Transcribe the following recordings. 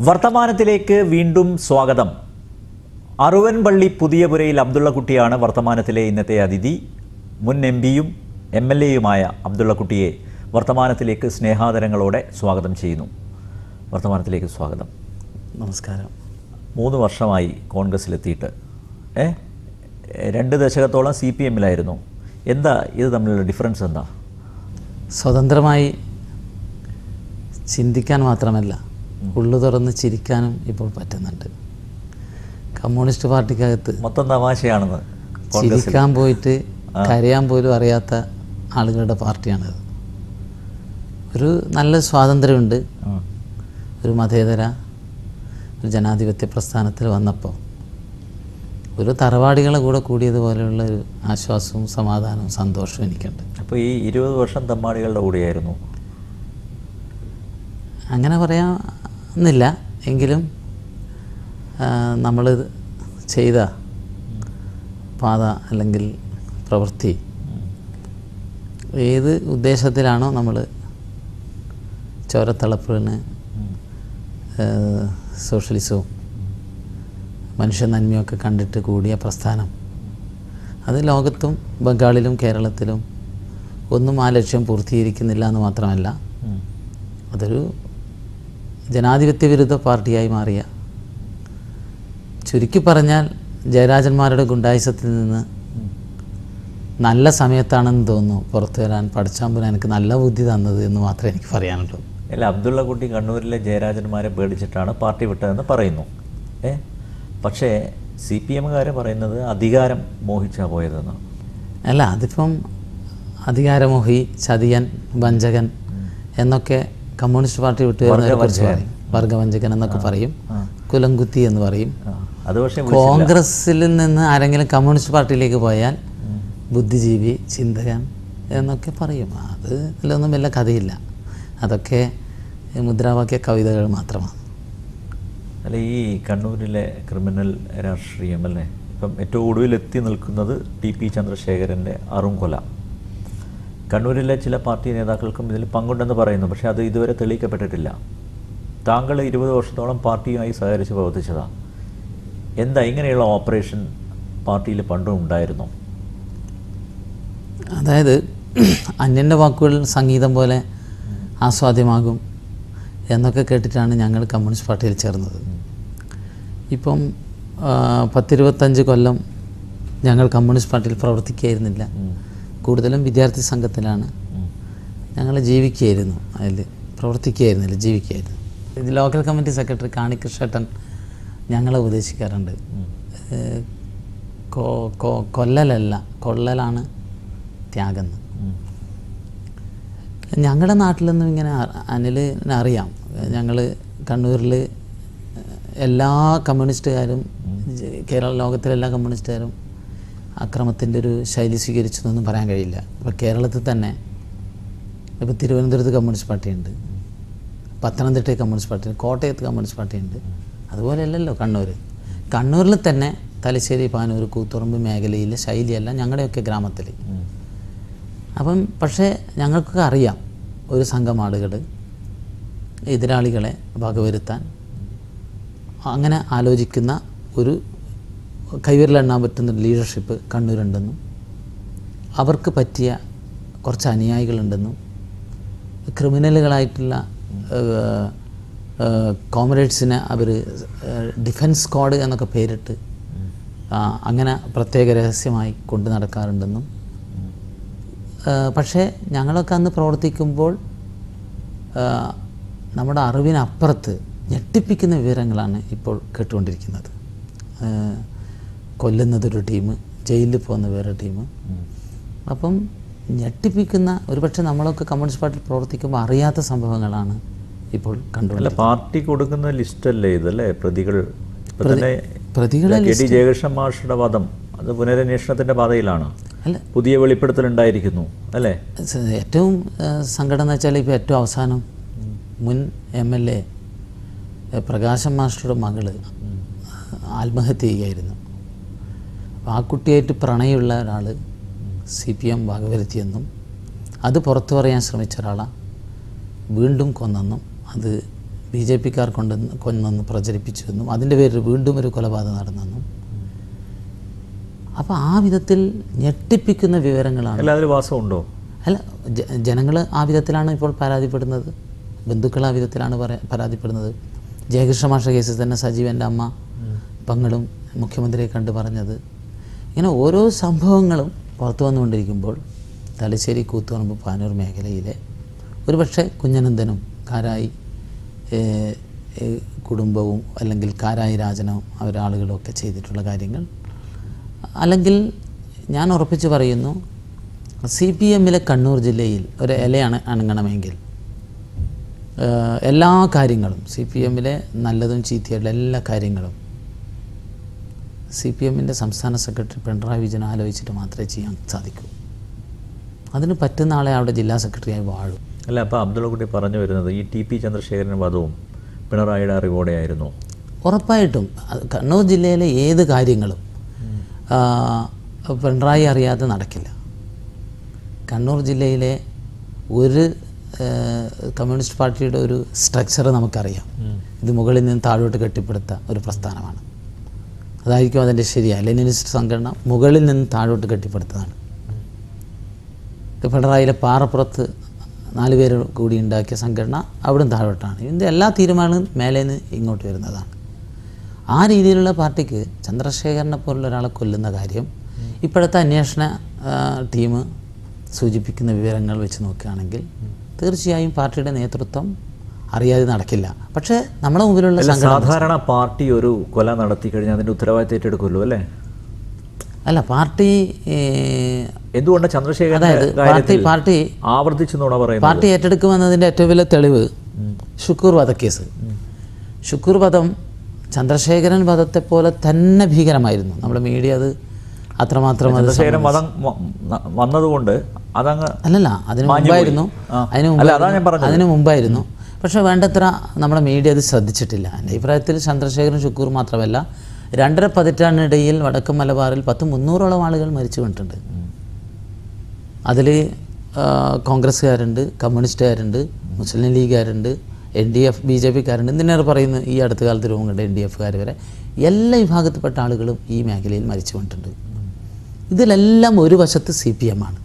വർത്തമാനത്തിലേക്ക് വീണ്ടും സ്വാഗതം. അറുവൻപള്ളി പുതിയപുരയിൽ അബ്ദുള്ളക്കുട്ടിയാണ് വർത്തമാനത്തിലെ ഇന്നത്തെ അതിഥി. മുൻ എംപിയും MLA-യുമായ അബ്ദുള്ളക്കുട്ടിയെ വർത്തമാനത്തിലേക്ക് സ്നേഹാദരങ്ങളോടെ സ്വാഗതം ചെയ്യുന്നു. വർത്തമാനത്തിലേക്ക് സ്വാഗതം. നമസ്കാരം. 3 വർഷമായി കോൺഗ്രസ്സിലെത്തിയിട്ട് 2 ദശകത്തോളം CPM-ലായിരുന്നു. എന്താ ഇത് തമ്മിലുള്ള ഡിഫറൻസ്? എന്താ? സ്വതന്ത്രമായി ചിന്തിക്കാൻ മാത്രമല്ല, ഉള്ളു തുറന്ന് ചിരിക്കാനും ഇപ്പോൾ പറ്റുന്നുണ്ട്. കമ്മ്യൂണിസ്റ്റ് പാർട്ടിക്കകത്ത് മൊത്തം തമാശയാണെന്ന്, ചിരിക്കാൻ പോയിട്ട് കരയാൻ പോലും അറിയാത്ത ആളുകളുടെ പാർട്ടിയാണത്. ഒരു നല്ല സ്വാതന്ത്ര്യമുണ്ട്. ഒരു മതേതര ഒരു ജനാധിപത്യ പ്രസ്ഥാനത്തിൽ വന്നപ്പോൾ ഒരു തറവാടികളെ കൂടെ കൂടിയതുപോലെയുള്ള ഒരു ആശ്വാസവും സമാധാനവും സന്തോഷവും എനിക്കുണ്ട്. അപ്പോൾ ഈ 20 വർഷം തമ്മാടികളുടെ കൂടെയായിരുന്നു? അങ്ങനെ പറയാമെന്നില്ല, എങ്കിലും നമ്മൾ ചെയ്ത പാത അല്ലെങ്കിൽ പ്രവൃത്തി ഏത് ഉദ്ദേശത്തിലാണോ നമ്മൾ ചോരത്തിളപ്പിന് സോഷ്യലിസവും മനുഷ്യ നന്മയൊക്കെ കണ്ടിട്ട് കൂടിയ പ്രസ്ഥാനം, അത് ലോകത്തും ബംഗാളിലും കേരളത്തിലും ഒന്നും ആ ലക്ഷ്യം പൂർത്തീകരിക്കുന്നില്ല എന്ന് മാത്രമല്ല, അതൊരു ജനാധിപത്യ വിരുദ്ധ പാർട്ടിയായി മാറിയ, ചുരുക്കി പറഞ്ഞാൽ ജയരാജന്മാരുടെ ഗുണ്ടായിസത്തിൽ നിന്ന് നല്ല സമയത്താണെന്ന് തോന്നുന്നു പുറത്തു വരാൻ പടച്ചാമ്പുന എനിക്ക് നല്ല ബുദ്ധി തന്നത് എന്ന് മാത്രമേ എനിക്ക് പറയാനുള്ളൂ. അല്ല, അബ്ദുള്ളക്കുട്ടി കണ്ണൂരിലെ ജയരാജന്മാരെ പേടിച്ചിട്ടാണ് പാർട്ടി വിട്ടതെന്ന് പറയുന്നു. പക്ഷേ CPM-കാർ പറയുന്നത് അധികാരം മോഹിച്ചാ പോയതെന്ന്. അല്ല, അതിപ്പം അധികാരമോഹി, ചതിയൻ, വഞ്ചകൻ എന്നൊക്കെ കമ്മ്യൂണിസ്റ്റ് പാർട്ടി വിട്ടു വർഗവഞ്ചകൻ എന്നൊക്കെ പറയും, കുലംകുത്തി എന്ന് പറയും. അത് പക്ഷേ കോൺഗ്രസ്സിൽ നിന്ന് ആരെങ്കിലും കമ്മ്യൂണിസ്റ്റ് പാർട്ടിയിലേക്ക് പോയാൽ ബുദ്ധിജീവി, ചിന്തകൻ എന്നൊക്കെ പറയും. അത് അതിലൊന്നും വല്ല കഥയില്ല, അതൊക്കെ മുദ്രാവാക്യ കവിതകൾ മാത്രമാണ്. അല്ല, ഈ കണ്ണൂരിലെ ക്രിമിനൽ രാഷ്ട്രീയം അല്ലേ, ഇപ്പം ഏറ്റവും ഒടുവിൽ എത്തി നിൽക്കുന്നത് TP ചന്ദ്രശേഖരൻ്റെ അറുംകൊല. കണ്ണൂരിലെ ചില പാർട്ടി നേതാക്കൾക്കും ഇതിൽ പങ്കുണ്ടെന്ന് പറയുന്നു, പക്ഷേ അത് ഇതുവരെ തെളിയിക്കപ്പെട്ടിട്ടില്ല. താങ്കൾ 20 വർഷത്തോളം പാർട്ടിയുമായി സഹകരിച്ച് പ്രവർത്തിച്ചതാണ്. എന്താ ഇങ്ങനെയുള്ള ഓപ്പറേഷൻ പാർട്ടിയിൽ പണ്ടും ഉണ്ടായിരുന്നു? അതായത് അന്യൻ്റെ വാക്കുകൾ സംഗീതം പോലെ ആസ്വാദ്യമാകും എന്നൊക്കെ കേട്ടിട്ടാണ് ഞങ്ങൾ കമ്മ്യൂണിസ്റ്റ് പാർട്ടിയിൽ ചേർന്നത്. ഇപ്പം 10-25 കൊല്ലം ഞങ്ങൾ കമ്മ്യൂണിസ്റ്റ് പാർട്ടിയിൽ പ്രവർത്തിക്കുകയായിരുന്നില്ല, കൂടുതലും വിദ്യാർത്ഥി സംഘത്തിലാണ് ഞങ്ങൾ ജീവിക്കുകയായിരുന്നു. അതിൽ പ്രവർത്തിക്കുകയായിരുന്നില്ല, ജീവിക്കുകയായിരുന്നു. ഇത് ലോക്കൽ കമ്മിറ്റി സെക്രട്ടറി കാണികൃഷ്ണേട്ടൻ ഞങ്ങളെ ഉപദേശിക്കാറുണ്ട്, കൊല്ലലല്ല കൊള്ളലാണ് ത്യാഗം. ഞങ്ങളുടെ നാട്ടിലൊന്നും ഇങ്ങനെ അനിലിനെ അറിയാം. ഞങ്ങൾ കണ്ണൂരിൽ എല്ലാ കമ്മ്യൂണിസ്റ്റുകാരും, ലോകത്തിലെ എല്ലാ കമ്മ്യൂണിസ്റ്റുകാരും അക്രമത്തിൻ്റെ ഒരു ശൈലി സ്വീകരിച്ചതൊന്നും പറയാൻ കഴിയില്ല. ഇപ്പോൾ കേരളത്തിൽ തന്നെ ഇപ്പോൾ തിരുവനന്തപുരത്ത് കമ്മ്യൂണിസ്റ്റ് പാർട്ടിയുണ്ട്, പത്തനംതിട്ടയിൽ കമ്മ്യൂണിസ്റ്റ് പാർട്ടിയുണ്ട്, കോട്ടയത്ത് കമ്മ്യൂണിസ്റ്റ് പാർട്ടിയുണ്ട്. അതുപോലെയല്ലല്ലോ കണ്ണൂരിൽ തന്നെ തലശ്ശേരി, പാനൂർ, കൂത്തുറമ്പ് മേഖലയിലെ ശൈലിയല്ല ഞങ്ങളുടെയൊക്കെ ഗ്രാമത്തിൽ. അപ്പം പക്ഷേ ഞങ്ങൾക്കൊക്കെ അറിയാം, ഒരു സംഘം ആളുകൾ എതിരാളികളെ വകവരുത്താൻ അങ്ങനെ ആലോചിക്കുന്ന ഒരു കൈവിരലെണ്ണാൻ പറ്റുന്ന ലീഡർഷിപ്പ് കണ്ണൂരുണ്ടെന്നും അവർക്ക് പറ്റിയ കുറച്ച് അനുയായികളുണ്ടെന്നും ക്രിമിനലുകളായിട്ടുള്ള കോമ്രേഡ്സിനെ അവർ ഡിഫൻസ് സ്ക്വാഡ് എന്നൊക്കെ പേരിട്ട് അങ്ങനെ പ്രത്യേക രഹസ്യമായി കൊണ്ടു നടക്കാറുണ്ടെന്നും പക്ഷേ ഞങ്ങളൊക്കെ അന്ന് പ്രവർത്തിക്കുമ്പോൾ നമ്മുടെ അറിവിനപ്പുറത്ത് ഞെട്ടിപ്പിക്കുന്ന വിവരങ്ങളാണ് ഇപ്പോൾ കേട്ടുകൊണ്ടിരിക്കുന്നത്. കൊല്ലുന്നതൊരു ടീം, ജയിലിൽ പോകുന്ന വേറെ ടീം. അപ്പം ഞെട്ടിപ്പിക്കുന്ന, ഒരുപക്ഷെ നമ്മളൊക്കെ കമ്മ്യൂണിസ്റ്റ് പാർട്ടിയിൽ പ്രവർത്തിക്കുമ്പോൾ അറിയാത്ത സംഭവങ്ങളാണ് ഇപ്പോൾ കണ്ടുകൊണ്ടിരിക്കുന്നത്. പാർട്ടി കൊടുക്കുന്ന ലിസ്റ്റല്ലേ ഇതല്ലേ പ്രതികൾ? പ്രതികളെ ജയകൃഷ്ണൻ മാഷുടെ വധം അത് പുനരന്വേഷണത്തിൻ്റെ പാതയിലാണ്. അല്ല, പുതിയ വെളിപ്പെടുത്തലുണ്ടായിരിക്കുന്നു അല്ലേ? ഏറ്റവും സങ്കടം എന്ന് വെച്ചാൽ ഇപ്പോൾ ഏറ്റവും അവസാനം മുൻ MLA പ്രകാശൻ മാസ്റ്ററുടെ മകള് ആത്മഹത്യ ചെയ്യുകയായിരുന്നു. അപ്പോൾ ആ കുട്ടിയായിട്ട് പ്രണയമുള്ള ഒരാൾ CPM വകവരുത്തിയെന്നും അത് പുറത്തു പറയാൻ ശ്രമിച്ച ഒരാളെ വീണ്ടും കൊന്നെന്നും അത് BJP-ക്കാർ കൊന്നെന്ന് പ്രചരിപ്പിച്ചുവെന്നും അതിൻ്റെ പേരിൽ വീണ്ടും ഒരു കൊലപാതകം നടന്നെന്നും. അപ്പോൾ ആ വിധത്തിൽ ഞെട്ടിപ്പിക്കുന്ന വിവരങ്ങളാണ്. എല്ലാവരും വാസമുണ്ടോ? അല്ല, ജനങ്ങൾ ആ വിധത്തിലാണ് ഇപ്പോൾ പരാതിപ്പെടുന്നത്, ബന്ധുക്കൾ ആ വിധത്തിലാണ് പരാതിപ്പെടുന്നത്. ജയകൃഷ്ണ മാഷ കേസിൽ തന്നെ സജീവൻ്റെ അമ്മ പങ്ങളും മുഖ്യമന്ത്രിയെ കണ്ട് പറഞ്ഞത്. ഇങ്ങനെ ഓരോ സംഭവങ്ങളും പുറത്തു വന്നുകൊണ്ടിരിക്കുമ്പോൾ തലശ്ശേരി കൂത്തുപറമ്പ് പാനൂർ മേഖലയിലെ ഒരുപക്ഷെ കുഞ്ഞനന്ദനും കാരായി കുടുംബവും അല്ലെങ്കിൽ കാരായി രാജനോ അവരാളുകളും ഒക്കെ ചെയ്തിട്ടുള്ള കാര്യങ്ങൾ, അല്ലെങ്കിൽ ഞാൻ ഉറപ്പിച്ച് പറയുന്നു CPM-ലെ കണ്ണൂർ ജില്ലയിൽ ഒരു ഇലയാണ് അണങ്ങണമെങ്കിൽ എല്ലാ കാര്യങ്ങളും CPM-ലെ നല്ലതും ചീത്തയായിട്ടുള്ള എല്ലാ കാര്യങ്ങളും CPM-ൻ്റെ സംസ്ഥാന സെക്രട്ടറി പിണറായി വിജയൻ ആലോചിച്ചിട്ട് മാത്രമേ ചെയ്യാൻ സാധിക്കൂ. അതിന് പറ്റുന്ന ആളെ അവിടെ ജില്ലാ സെക്രട്ടറിയായി വാഴും. അല്ല, അപ്പോൾ അബ്ദുള്ളക്കുട്ടി പറഞ്ഞു വരുന്നത് ഈ TP ചന്ദ്രശേഖരൻ വധവും പിണറായിയുടെ അറിവോടെയായിരുന്നു. ഉറപ്പായിട്ടും കണ്ണൂർ ജില്ലയിലെ ഏത് കാര്യങ്ങളും പിണറായി അറിയാതെ നടക്കില്ല. കണ്ണൂർ ജില്ലയിലെ ഒരു കമ്മ്യൂണിസ്റ്റ് പാർട്ടിയുടെ ഒരു സ്ട്രക്ചർ നമുക്കറിയാം. ഇത് മുകളിൽ നിന്ന് താഴോട്ട് കെട്ടിപ്പടുത്ത ഒരു പ്രസ്ഥാനമാണ്. അതായിരിക്കും അതിൻ്റെ ശരിയായ ലെനിനിസ്റ്റ് സംഘടന മുകളിൽ നിന്ന് താഴോട്ട് കെട്ടിപ്പടുത്തതാണ്. പിണറായിയിലെ പാറപ്പുറത്ത് 4 പേര് കൂടി ഉണ്ടാക്കിയ സംഘടന അവിടെ നിന്ന് താഴോട്ടാണ്. ഇതിൻ്റെ എല്ലാ തീരുമാനവും മേലെ നിന്ന് ഇങ്ങോട്ട് വരുന്നതാണ്. ആ രീതിയിലുള്ള പാർട്ടിക്ക് ചന്ദ്രശേഖരനെ പോലുള്ള ഒരാളെ കൊല്ലുന്ന കാര്യം ഇപ്പോഴത്തെ അന്വേഷണ ടീം സൂചിപ്പിക്കുന്ന വിവരങ്ങൾ വെച്ച് നോക്കുകയാണെങ്കിൽ തീർച്ചയായും പാർട്ടിയുടെ നേതൃത്വം അറിയാതെ നടക്കില്ല. പക്ഷേ നമ്മുടെ മുമ്പിലുള്ള സാധാരണ പാർട്ടി ഒരു കൊല നടത്തി കഴിഞ്ഞാൽ അതിൻ്റെ ഉത്തരവാദിത്തം ഏറ്റെടുക്കുമല്ലോ അല്ലേ? അല്ല, പാർട്ടി എന്തുകൊണ്ട് ചന്ദ്രശേഖരൻ പാർട്ടി ആവർത്തിച്ചു പറയുന്നത് പാർട്ടി ഏറ്റെടുക്കുമെന്നതിൻ്റെ ഏറ്റവും വലിയ തെളിവ് ഷുക്കൂർ വധക്കേസ്. ഷുക്കൂർ വധം ചന്ദ്രശേഖരൻ വധത്തെ പോലെ തന്നെ ഭീകരമായിരുന്നു. നമ്മുടെ മീഡിയ അത് അത്രമാത്രം ചന്ദ്രശേഖരൻ വധം വന്നതുകൊണ്ട് അതങ്ങ് അല്ലല്ല, അതിന് മുമ്പായിരുന്നു. പക്ഷേ വേണ്ടത്ര നമ്മുടെ മീഡിയ അത് ശ്രദ്ധിച്ചിട്ടില്ല. എൻ്റെ അഭിപ്രായത്തിൽ ചന്ദ്രശേഖരൻ ഷുക്കൂർ മാത്രമല്ല, 2.5 പതിറ്റാണ്ടിനിടയിൽ വടക്കൻ മലബാറിൽ 10-300ഓളം ആളുകൾ മരിച്ചു വീണിട്ടുണ്ട്. അതിൽ കോൺഗ്രസ്സുകാരുണ്ട്, കമ്മ്യൂണിസ്റ്റുകാരുണ്ട്, മുസ്ലിം ലീഗുകാരുണ്ട്, NDF BJP-ക്കാരുണ്ട്, എന്തിനേറെ പറയുന്നു ഈ അടുത്ത കാലത്ത് രൂപം കണ്ട NDF-കാർ വരെ എല്ലാ വിഭാഗത്തിൽപ്പെട്ട ആളുകളും ഈ മേഖലയിൽ മരിച്ചു വീണിട്ടുണ്ട്. ഇതിലെല്ലാം ഒരു വശത്ത് CPM-ആണ്.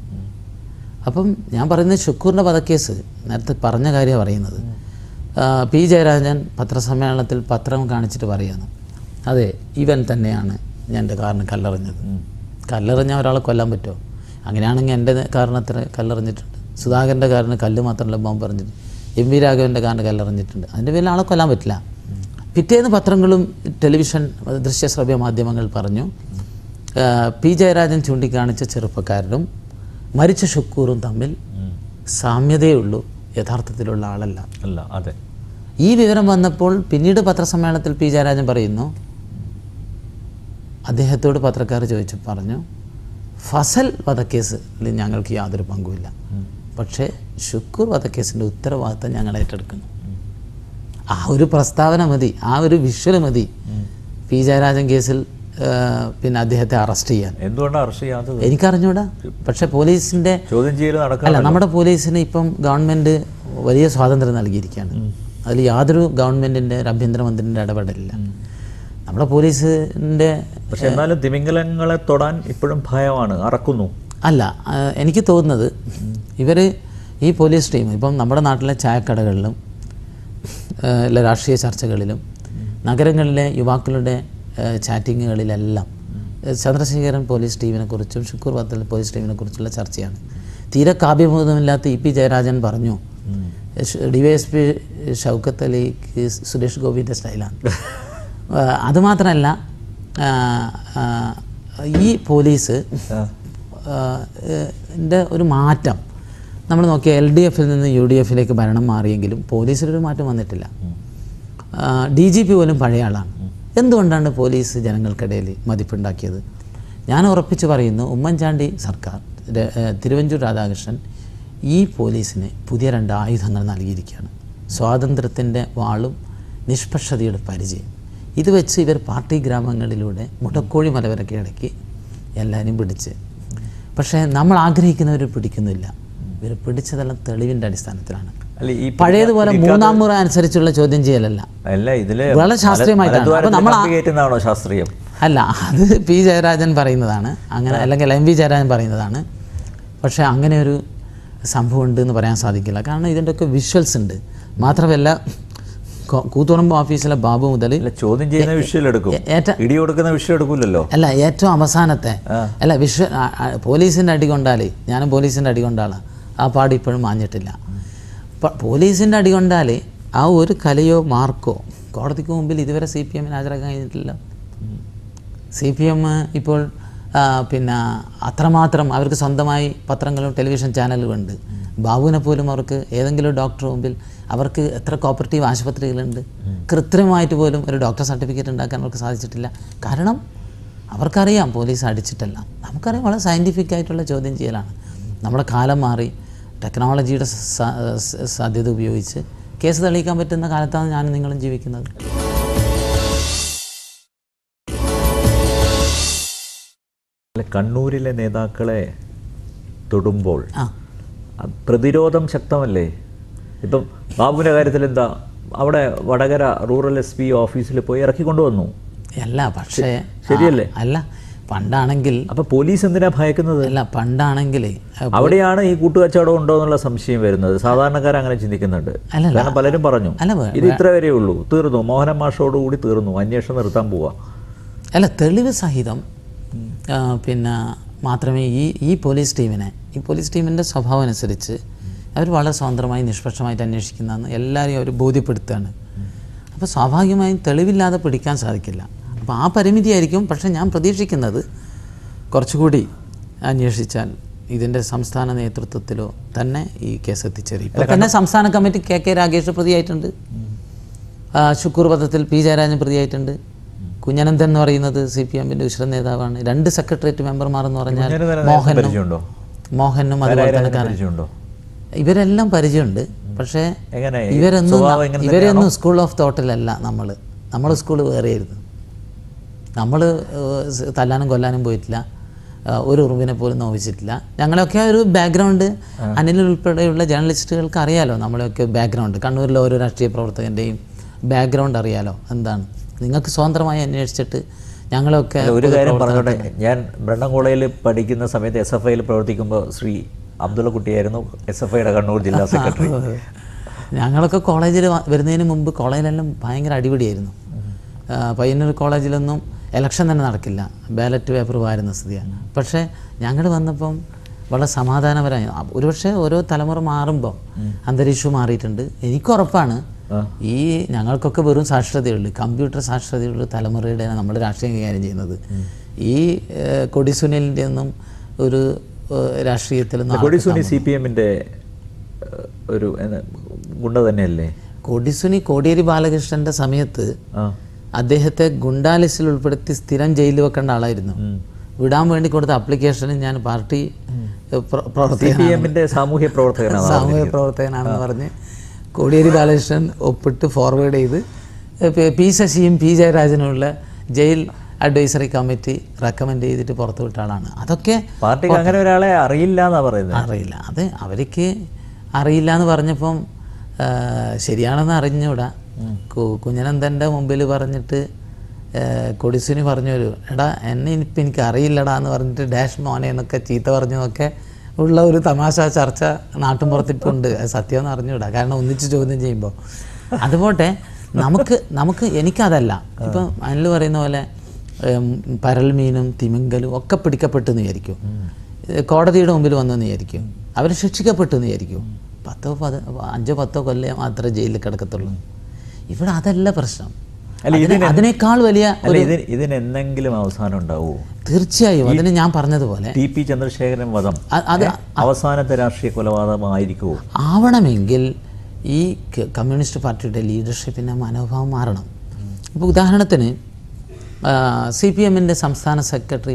അപ്പം ഞാൻ പറയുന്നത് ഷുക്കൂറിൻ്റെ വധക്കേസ് നേരത്തെ പറഞ്ഞ കാര്യമാണ് പറയുന്നത്. P. ജയരാജൻ പത്രസമ്മേളനത്തിൽ പത്രം കാണിച്ചിട്ട് പറയുന്നു, അതെ ഇവൻ തന്നെയാണ് എൻ്റെ കാറിന് കല്ലെറിഞ്ഞത്. കല്ലെറിഞ്ഞ ഒരാളെ കൊല്ലാൻ പറ്റുമോ? അങ്ങനെയാണെങ്കിൽ എൻ്റെ കാരണത്തിന് കല്ലെറിഞ്ഞിട്ടുണ്ട്, സുധാകരൻ്റെ കാറിന് കല്ല് മാത്രമല്ല ബോംബ് എറിഞ്ഞിട്ടുണ്ട്, MV രാഘവൻ്റെ കാറിന് കല്ലെറിഞ്ഞിട്ടുണ്ട്. അതിൻ്റെ പേരിൽ ആളെ കൊല്ലാൻ പറ്റില്ല. പിറ്റേന്ന് പത്രങ്ങളും ടെലിവിഷൻ ദൃശ്യശ്രവ്യ മാധ്യമങ്ങൾ പറഞ്ഞു P. ജയരാജൻ ചൂണ്ടിക്കാണിച്ച ചെറുപ്പക്കാരനും മരിച്ച ഷുക്കൂറും തമ്മിൽ സാമ്യതയുള്ളൂ, യഥാർത്ഥത്തിലുള്ള ആളല്ല. അല്ല, അതെ. ഈ വിവരം വന്നപ്പോൾ പിന്നീട് പത്രസമ്മേളനത്തിൽ P. ജയരാജൻ പറയുന്നു, അദ്ദേഹത്തോട് പത്രക്കാർ പറഞ്ഞു ഫസൽ വധക്കേസിൽ ഞങ്ങൾക്ക് യാതൊരു പങ്കുമില്ല, പക്ഷേ ഷുക്കൂർ വധക്കേസിൻ്റെ ഉത്തരവാദിത്തം ഞങ്ങൾ ഏറ്റെടുക്കുന്നു. ആ ഒരു പ്രസ്താവന മതി, ആ ഒരു വിഷ്വൽ മതി P. ജയരാജൻ കേസിൽ പിന്നെ അദ്ദേഹത്തെ അറസ്റ്റ് ചെയ്യാൻ. എന്തുകൊണ്ടാണ് അറസ്റ്റ് ചെയ്യാത്തത് എനിക്കറിഞ്ഞൂടാ. പക്ഷേ പോലീസിൻ്റെ ചോദ്യം ചെയ്യൽ അല്ല, നമ്മുടെ പോലീസിന് ഇപ്പം ഗവൺമെൻറ് വലിയ സ്വാതന്ത്ര്യം നൽകിയിരിക്കുകയാണ്. അതിൽ യാതൊരു ഗവൺമെൻറ്റിൻ്റെ ആഭ്യന്തരമന്ത്രിൻ്റെ ഇടപെടലില്ല. നമ്മുടെ പോലീസിൻ്റെ പക്ഷേ എന്നാലും തിമിംഗലങ്ങളെ തൊടാൻ ഇപ്പോഴും ഭയമാണ്, അറക്കുന്നു. അല്ല, എനിക്ക് തോന്നുന്നത് ഇവർ ഈ പോലീസ് ടീം ഇപ്പം നമ്മുടെ നാട്ടിലെ ചായക്കടകളിലും രാഷ്ട്രീയ ചർച്ചകളിലും നഗരങ്ങളിലെ യുവാക്കളുടെ ചാറ്റിങ്ങുകളിലെല്ലാം ചന്ദ്രശേഖരൻ പോലീസ് ടീമിനെക്കുറിച്ചും ഷുക്കൂർ വധത്തിലെ പോലീസ് ടീമിനെക്കുറിച്ചുള്ള ചർച്ചയാണ്. തീരെ കാവ്യബോധമില്ലാത്ത ഇ പി ജയരാജൻ പറഞ്ഞു DYSP ഷൗക്കത്ത് അലിക്ക് സുരേഷ് ഗോപിൻ്റെ സ്റ്റൈലാണ്. അതുമാത്രമല്ല ഈ പോലീസ് ഒരു മാറ്റം നമ്മൾ നോക്കിയാൽ LDFിൽ നിന്ന് UDFിലേക്ക് ഭരണം മാറിയെങ്കിലും പോലീസിലൊരു മാറ്റം വന്നിട്ടില്ല. DGP പോലും പഴയ ആളാണ്. എന്തുകൊണ്ടാണ് പോലീസ് ജനങ്ങൾക്കിടയിൽ മതിപ്പുണ്ടാക്കിയത്? ഞാൻ ഉറപ്പിച്ച് പറയുന്നു, ഉമ്മൻചാണ്ടി സർക്കാർ, തിരുവഞ്ചൂർ രാധാകൃഷ്ണൻ ഈ പോലീസിന് പുതിയ 2 ആയുധങ്ങൾ നൽകിയിരിക്കുകയാണ്. സ്വാതന്ത്ര്യത്തിൻ്റെ വാളും നിഷ്പക്ഷതയുടെ പരിചയം. ഇത് വെച്ച് ഇവർ പാർട്ടി ഗ്രാമങ്ങളിലൂടെ മുടക്കോഴി മലവരെ കീഴടക്കി എല്ലാവരും പിടിച്ച്. പക്ഷേ നമ്മൾ ആഗ്രഹിക്കുന്നവർ പിടിക്കുന്നില്ല. ഇവർ പിടിച്ചതെല്ലാം തെളിവിൻ്റെ അടിസ്ഥാനത്തിലാണ്. പഴയതുപോലെ 3-ാം മുറ അനുസരിച്ചുള്ള ചോദ്യം ചെയ്യലല്ല, വളരെ ശാസ്ത്രീയമായിട്ടാണ്. അപ്പോൾ നമ്മൾ ശാസ്ത്രീയം അല്ല, അത് പി ജയരാജൻ പറയുന്നതാണ് അങ്ങനെ, അല്ലെങ്കിൽ MV ജയരാജൻ പറയുന്നതാണ്. പക്ഷേ അങ്ങനെ ഒരു സംഭവം ഉണ്ട് എന്ന് പറയാൻ സാധിക്കില്ല. കാരണം ഇതിൻ്റെയൊക്കെ വിഷ്വൽസ് ഉണ്ട്. മാത്രമല്ല കൂത്തുപറമ്പ് ഓഫീസിലെ ബാബു മുതൽ ചോദ്യം ചെയ്യുന്ന വിഷ്വൽ എടുക്കും, ഇടി കൊടുക്കുന്ന വിഷ്വൽ എടുക്കില്ലല്ലോ. അല്ല, ഏറ്റവും അവസാനത്തെ അല്ല വിഷ്വൽ പോലീസിൻ്റെ അടി കൊണ്ടാൽ, ഞാനും പോലീസിൻ്റെ അടി കൊണ്ടാണ്, ആ പാട് ഇപ്പോഴും മാഞ്ഞിട്ടില്ല. പോലീസിൻ്റെ അടി കൊണ്ടാൽ ആ ഒരു കലയോ മാർക്കോ കോടതിക്ക് മുമ്പിൽ ഇതുവരെ CPM ഹാജരാക്കാൻ കഴിഞ്ഞിട്ടില്ല. CPM ഇപ്പോൾ പിന്നെ അത്രമാത്രം അവർക്ക് സ്വന്തമായി പത്രങ്ങളും ടെലിവിഷൻ ചാനലും ഉണ്ട്. ബാബുവിനെ പോലും അവർക്ക് ഏതെങ്കിലും ഡോക്ടർ മുമ്പിൽ അവർക്ക് എത്ര കോപ്പറേറ്റീവ് ആശുപത്രികളുണ്ട്, കൃത്രിമമായിട്ട് പോലും ഒരു ഡോക്ടർ സർട്ടിഫിക്കറ്റ് ഉണ്ടാക്കാൻ അവർക്ക് സാധിച്ചിട്ടില്ല. കാരണം അവർക്കറിയാം പോലീസ് അടിച്ചിട്ടല്ല. നമുക്കറിയാം വളരെ സയൻറ്റിഫിക് ആയിട്ടുള്ള ചോദ്യം ചെയ്യലാണ്. നമ്മുടെ കാലം മാറി, ടെക്നോളജിയുടെ സാധ്യത ഉപയോഗിച്ച് കേസ് തെളിയിക്കാൻ പറ്റുന്ന കാലത്താണ് ഞാനും നിങ്ങളും ജീവിക്കുന്നത്. കണ്ണൂരിലെ നേതാക്കളെ തൊടുമ്പോൾ പ്രതിരോധം ശക്തമല്ലേ? ഇപ്പം ബാബുവിൻ്റെ കാര്യത്തിൽ എന്താ, അവിടെ വടകര റൂറൽ SP ഓഫീസിൽ പോയി ഇറക്കിക്കൊണ്ടുവന്നു. അല്ല, പക്ഷേ ശരിയല്ലേ? അല്ല, പണ്ടാണെങ്കിൽ അപ്പോൾ പോലീസ് എന്തിനാ ഭയക്കുന്നത്? അല്ല, പണ്ടാണെങ്കിൽ അവിടെയാണ് ഈ കൂട്ടുകച്ചവടം ഉണ്ടോ എന്നുള്ള സംശയം വരുന്നത്. സാധാരണക്കാർ അങ്ങനെ ചിന്തിക്കുന്നുണ്ട്. കാരണം പലരും പറഞ്ഞു ഇത് ഇത്ര വരെ ഉള്ളൂ, തീർന്നു, മോഹനൻ മാഷോടുകൂടി തീർന്നു, അന്വേഷണം നിർത്താൻ പോവാ. അല്ല, തെളിവ് സഹിതം പിന്നെ മാത്രമേ ഈ പോലീസ് ടീമിൻ്റെ സ്വഭാവം അനുസരിച്ച് അവർ വളരെ സ്വതന്ത്രമായി നിഷ്പക്ഷമായിട്ട് അന്വേഷിക്കുന്നതെന്ന് എല്ലാവരെയും അവർ ബോധ്യപ്പെടുത്തുകയാണ്. അപ്പോൾ സ്വാഭാവികമായും തെളിവില്ലാതെ പിടിക്കാൻ സാധിക്കില്ല. അപ്പോൾ ആ പരിമിതിയായിരിക്കും. പക്ഷേ ഞാൻ പ്രതീക്ഷിക്കുന്നത് കുറച്ചുകൂടി അന്വേഷിച്ചാൽ ഇതിൻ്റെ സംസ്ഥാന നേതൃത്വത്തിലോ തന്നെ ഈ കേസ് എത്തിച്ചേരും. ഇപ്പോൾ തന്നെ സംസ്ഥാന കമ്മിറ്റി KK രാഗേഷ് പ്രതിയായിട്ടുണ്ട്, ശുക്കൂർ വധത്തിൽ P ജയരാജൻ പ്രതിയായിട്ടുണ്ട്, കുഞ്ഞനന്തൻ എന്ന് പറയുന്നത് CPMൻ്റെ ഉശ്ര നേതാവാണ്. 2 സെക്രട്ടേറിയറ്റ് മെമ്പർമാർ എന്ന് പറഞ്ഞാൽ മോഹനും അതുപോലെ തന്നെ ഇവരെല്ലാം പരിചയമുണ്ട്. പക്ഷേ ഇവരൊന്നും സ്കൂൾ ഓഫ് തോട്ടിലല്ല. നമ്മൾ സ്കൂൾ വേറെയായിരുന്നു. നമ്മൾ തല്ലാനും കൊല്ലാനും പോയിട്ടില്ല, ഒരു ഉറുമ്പിനെ പോലും നോവിച്ചിട്ടില്ല. ഞങ്ങളൊക്കെ ഒരു ബാക്ക്ഗ്രൗണ്ട് അനിൽ ഉൾപ്പെടെയുള്ള ജേർണലിസ്റ്റുകൾക്ക് അറിയാലോ. നമ്മളെയൊക്കെ ബാക്ക്ഗ്രൗണ്ട്, കണ്ണൂരിലെ ഓരോ രാഷ്ട്രീയ പ്രവർത്തകൻ്റെയും ബാക്ക്ഗ്രൗണ്ട് അറിയാലോ എന്താണ്. നിങ്ങൾക്ക് സ്വതന്ത്രമായി അന്വേഷിച്ചിട്ട് ഞങ്ങളൊക്കെ ഒരു കാര്യം പറഞ്ഞോട്ടെ. ഞാൻ ബ്രണ്ടൻ കോളേജിൽ പഠിക്കുന്ന സമയത്ത് SFIയിൽ പ്രവർത്തിക്കുമ്പോൾ ശ്രീ അബ്ദുള്ള കുട്ടിയായിരുന്നു SFIയുടെ കണ്ണൂർ ജില്ലാ സെക്രട്ടറി. ഞങ്ങളൊക്കെ കോളേജിൽ വരുന്നതിന് മുമ്പ് കോളേജിലെല്ലാം ഭയങ്കര അടിപിടിയായിരുന്നു. പയ്യന്നൂർ കോളേജിലൊന്നും ഇലക്ഷൻ തന്നെ നടക്കില്ല, ബാലറ്റ് പേപ്പർ വാരുന്ന സ്ഥിതിയാണ്. പക്ഷേ ഞങ്ങൾ വന്നപ്പം വളരെ സമാധാനപരമായി. ഒരുപക്ഷെ ഓരോ തലമുറ മാറുമ്പോൾ അന്തരീക്ഷം മാറിയിട്ടുണ്ട്. എനിക്കുറപ്പാണ് ഈ ഞങ്ങൾക്കൊക്കെ വെറും സാക്ഷരതയുള്ളൂ, കമ്പ്യൂട്ടർ സാക്ഷരതയുള്ള തലമുറയുടെ നമ്മൾ രാഷ്ട്രീയം കൈകാര്യം ചെയ്യുന്നത്. ഈ കൊടിസുനിലിൻ്റെ ഒന്നും ഒരു രാഷ്ട്രീയത്തിലൊന്നും കൊടിസുനി CPMൻ്റെ ഒരു ഗുണ്ട തന്നെയല്ലേ? കൊടിസുനി കോടിയേരി ബാലകൃഷ്ണൻ്റെ സമയത്ത് അദ്ദേഹത്തെ ഗുണ്ടാ ലിസ്റ്റിൽ ഉൾപ്പെടുത്തി സ്ഥിരം ജയിലിൽ വെക്കേണ്ട ആളായിരുന്നു. വിടാൻ വേണ്ടി കൊടുത്ത അപ്ലിക്കേഷന് ഞാൻ പാർട്ടി സാമൂഹ്യ പ്രവർത്തകനാണെന്ന് പറഞ്ഞ് കോടിയേരി ബാലകൃഷ്ണൻ ഒപ്പിട്ട് ഫോർവേഡ് ചെയ്ത് P ശശിയും P ജയരാജനുമുള്ള ജയിൽ അഡ്വൈസറി കമ്മിറ്റി റെക്കമെൻഡ് ചെയ്തിട്ട് പുറത്തുവിട്ട ആളാണ്. അതൊക്കെ പാർട്ടിക്ക് അങ്ങനെ ഒരാളെ അറിയില്ല എന്നാണ് പറയുന്നത്. അറിയില്ല, അത് അവർക്ക് അറിയില്ല എന്ന് പറഞ്ഞപ്പം ശരിയാണെന്ന് അറിഞ്ഞൂടാ. കുഞ്ഞനന്തൻ്റെ മുമ്പിൽ പറഞ്ഞിട്ട് കൊടിസുനി പറഞ്ഞൊരു എടാ എന്നെ ഇപ്പം എനിക്ക് അറിയില്ലടാ എന്ന് പറഞ്ഞിട്ട് ഡാഷ് മോനെ എന്നൊക്കെ ചീത്ത പറഞ്ഞതൊക്കെ ഉള്ള ഒരു തമാശ ചർച്ച നാട്ടും പുറത്തിട്ടുണ്ട്. സത്യമെന്ന് അറിഞ്ഞൂടാ, കാരണം ഒന്നിച്ച് ചോദ്യം ചെയ്യുമ്പോൾ. അതുപോട്ടെ നമുക്ക് എനിക്കതല്ല. ഇപ്പം അനിൽ പറയുന്ന പോലെ പരൽ മീനും തിമിങ്കലും ഒക്കെ പിടിക്കപ്പെട്ടെന്ന് വിചാരിക്കും, കോടതിയുടെ മുമ്പിൽ വന്നെന്ന് വിചാരിക്കും. അവർ ശിക്ഷിക്കപ്പെട്ടു എന്ന് വിചാരിക്കും. 5-10 കൊല്ലം മാത്രമേ ജയിലിൽ കിടക്കത്തുള്ളൂ. ഇവിടെ അതല്ല പ്രശ്നം. അതിനേക്കാൾ വലിയ ഇതിനെന്തെങ്കിലും അവസാനം ഉണ്ടാവുമോ? തീർച്ചയായും. അതിന് ഞാൻ പറഞ്ഞതുപോലെ TP ചന്ദ്രശേഖരൻ വധം അത് അവസാനത്തെ രാഷ്ട്രീയ കൊലപാതകമായിരിക്കുമോ? ആവണമെങ്കിൽ ഈ കമ്മ്യൂണിസ്റ്റ് പാർട്ടിയുടെ ലീഡർഷിപ്പിൻ്റെ മനോഭാവം മാറണം. ഇപ്പോൾ ഉദാഹരണത്തിന് CPM-ൻ്റെ സംസ്ഥാന സെക്രട്ടറി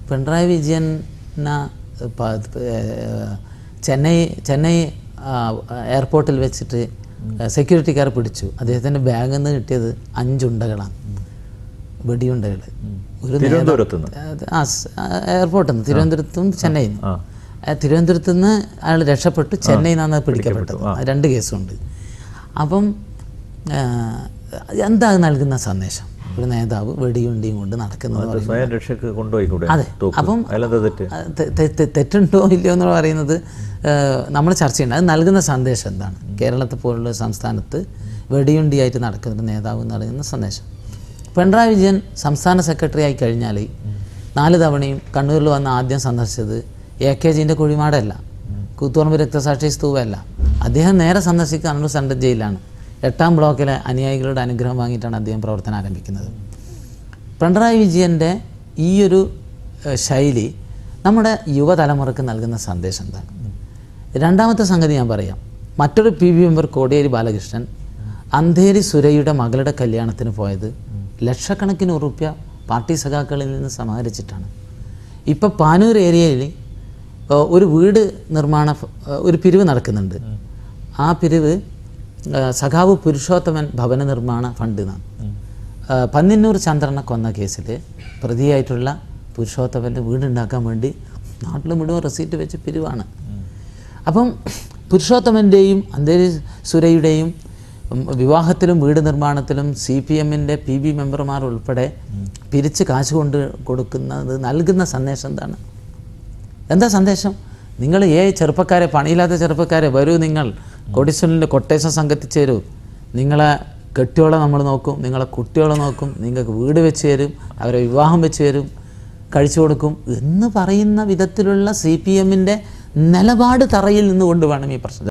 പിണറായി വിജയൻ ചെന്നൈ എയർപോർട്ടിൽ വെച്ചിട്ട് സെക്യൂരിറ്റിക്കാർ പിടിച്ചു. അദ്ദേഹത്തിൻ്റെ ബാഗിൽ നിന്ന് കിട്ടിയത് 5 ഉണ്ടകളാണ്, വെടിയുണ്ടകൾ. എയർപോർട്ടിൽ നിന്ന് തിരുവനന്തപുരത്തും ചെന്നൈയിൽ നിന്ന്. തിരുവനന്തപുരത്ത് നിന്ന് അയാൾ രക്ഷപ്പെട്ടു, ചെന്നൈയിൽ നിന്നാണ് പിടിക്കപ്പെട്ടത്. 2 കേസുണ്ട്. അപ്പം എന്താ നൽകുന്ന സന്ദേശം? ഒരു നേതാവ് വെടിയുണ്ടിയും കൊണ്ട് നടക്കുന്നത്. അതെ. അപ്പം തെറ്റുണ്ടോ ഇല്ലയോ എന്ന് പറയുന്നത് നമ്മൾ ചർച്ച ചെയ്യേണ്ട. അത് നൽകുന്ന സന്ദേശം എന്താണ്? കേരളത്തെ പോലുള്ള സംസ്ഥാനത്ത് വെടിയുണ്ടിയായിട്ട് നടക്കുന്ന ഒരു നേതാവ് നൽകുന്ന സന്ദേശം. പിണറായി വിജയൻ സംസ്ഥാന സെക്രട്ടറി ആയി കഴിഞ്ഞാൽ 4 തവണയും കണ്ണൂരിൽ വന്ന് ആദ്യം സന്ദർശിച്ചത് AKGൻ്റെ കുഴിമാടല്ല, കൂത്തുപറമ്പ് രക്തസാക്ഷി സ്തൂപല്ല. അദ്ദേഹം നേരെ സന്ദർശിക്കുക കണ്ണൂർ സെൻട്രൽ ജയിലാണ്. 8ാം ബ്ലോക്കിലെ അനുയായികളുടെ അനുഗ്രഹം വാങ്ങിയിട്ടാണ് അദ്ദേഹം പ്രവർത്തനം ആരംഭിക്കുന്നത്. പിണറായി വിജയൻ്റെ ഈ ഒരു ശൈലി നമ്മുടെ യുവതലമുറക്ക് നൽകുന്ന സന്ദേശം എന്താണ്? രണ്ടാമത്തെ സംഗതി ഞാൻ പറയാം. മറ്റൊരു PB മെമ്പർ കോടിയേരി ബാലകൃഷ്ണൻ അന്ധേരി സുരയുടെ മകളുടെ കല്യാണത്തിന് പോയത് ലക്ഷക്കണക്കിന് റുപ്യ പാർട്ടി സഖാക്കളിൽ നിന്ന് സമാഹരിച്ചിട്ടാണ്. ഇപ്പോൾ പാനൂർ ഏരിയയിൽ ഒരു വീട് നിർമ്മാണ ഒരു പിരിവ് നടക്കുന്നുണ്ട്. ആ പിരിവ് സഖാവ് പുരുഷോത്തമൻ ഭവന നിർമ്മാണ ഫണ്ട് എന്നാണ്. പന്നിന്നൂർ ചന്ദ്രനെ കൊന്ന കേസിൽ പ്രതിയായിട്ടുള്ള പുരുഷോത്തമൻ്റെ വീടുണ്ടാക്കാൻ വേണ്ടി നാട്ടിൽ മുഴുവൻ റെസീറ്റ് വെച്ച് പിരിവാണ്. അപ്പം പുരുഷോത്തമൻ്റെയും അന്തേരി സുരയുടെയും വിവാഹത്തിലും വീട് നിർമ്മാണത്തിലും CPM-ൻ്റെ PB മെമ്പർമാർ ഉൾപ്പെടെ പിരിച്ച് കാശ് കൊണ്ട് കൊടുക്കുന്നത് നൽകുന്ന സന്ദേശം എന്താണ്? എന്താ സന്ദേശം? നിങ്ങൾ ചെറുപ്പക്കാരെ, പണിയില്ലാത്ത ചെറുപ്പക്കാരെ, വരൂ, നിങ്ങൾ കോടീശ്വരൻ്റെ കൊട്ടേഷൻ സംഘത്തിൽ ചേരൂ, നിങ്ങളെ കെട്ടിയോളെ നമ്മൾ നോക്കും, നിങ്ങളെ കുട്ടികളെ നോക്കും, നിങ്ങൾക്ക് വീട് വെച്ച് തരും, അവരെ വിവാഹം വെച്ച് തരും, കഴിച്ചു കൊടുക്കും എന്ന് പറയുന്ന വിധത്തിലുള്ള CPM-ൻ്റെ നിലപാട് തറയിൽ നിന്നുകൊണ്ട് വേണം ഈ പ്രശ്നം